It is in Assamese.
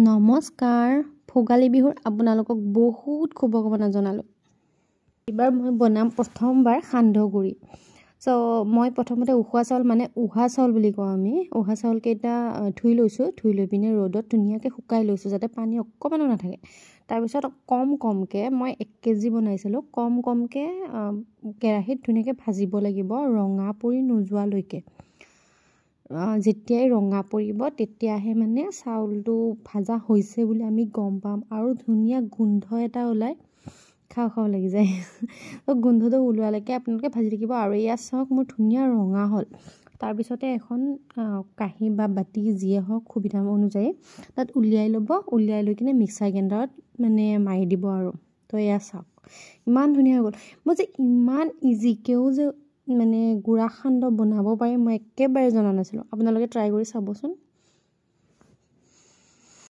নমস্কাৰ ভোগালী বিহুৰ আপোনালোকক বহুত শুভকামনা জনালোঁ। এইবাৰ মই বনাম প্ৰথমবাৰ সান্দহগুৰি। মই প্ৰথমতে উখোৱা চাউল মানে উহা চাউল বুলি কওঁ আমি। উহা চাউলকেইটা ধুই লৈছোঁ, ধুই লৈ পিনে ৰ'দত ধুনীয়াকৈ শুকাই লৈছোঁ যাতে পানী অকণমানো নাথাকে। তাৰপিছত কমকৈ মই 1 কেজি বনাইছিলোঁ, কমকৈ কেৰাহীত ধুনীয়াকৈ ভাজিব লাগিব ৰঙা পৰি নোযোৱালৈকে। যেতিয়াই ৰঙা পৰিব তেতিয়াহে মানে চাউলটো ভাজা হৈছে বুলি আমি গম পাম আৰু ধুনীয়া গোন্ধ এটা ওলাই খাওঁ লাগি যায়। গোন্ধটো ওলোৱালৈকে আপোনালোকে ভাজি থাকিব। আৰু ইয়াত চাওক মোৰ ধুনীয়া ৰঙা হ'ল। তাৰপিছতে এখন কাঁহী বা বাতি যিয়ে হওক সুবিধা অনুযায়ী তাত উলিয়াই ল'ব, উলিয়াই লৈ কিনে মিক্সাৰ গ্ৰাইণ্ডাৰত মানে মাৰি দিব আৰু। তো এয়া চাওক ইমান ধুনীয়া হৈ গ'ল। মই যে ইমান ইজিকৈও যে মানে গুড়া সান্দহ বনাব পাৰি মই একেবাৰে জনা নাছিলোঁ। আপোনালোকে ট্ৰাই কৰি চাবচোন।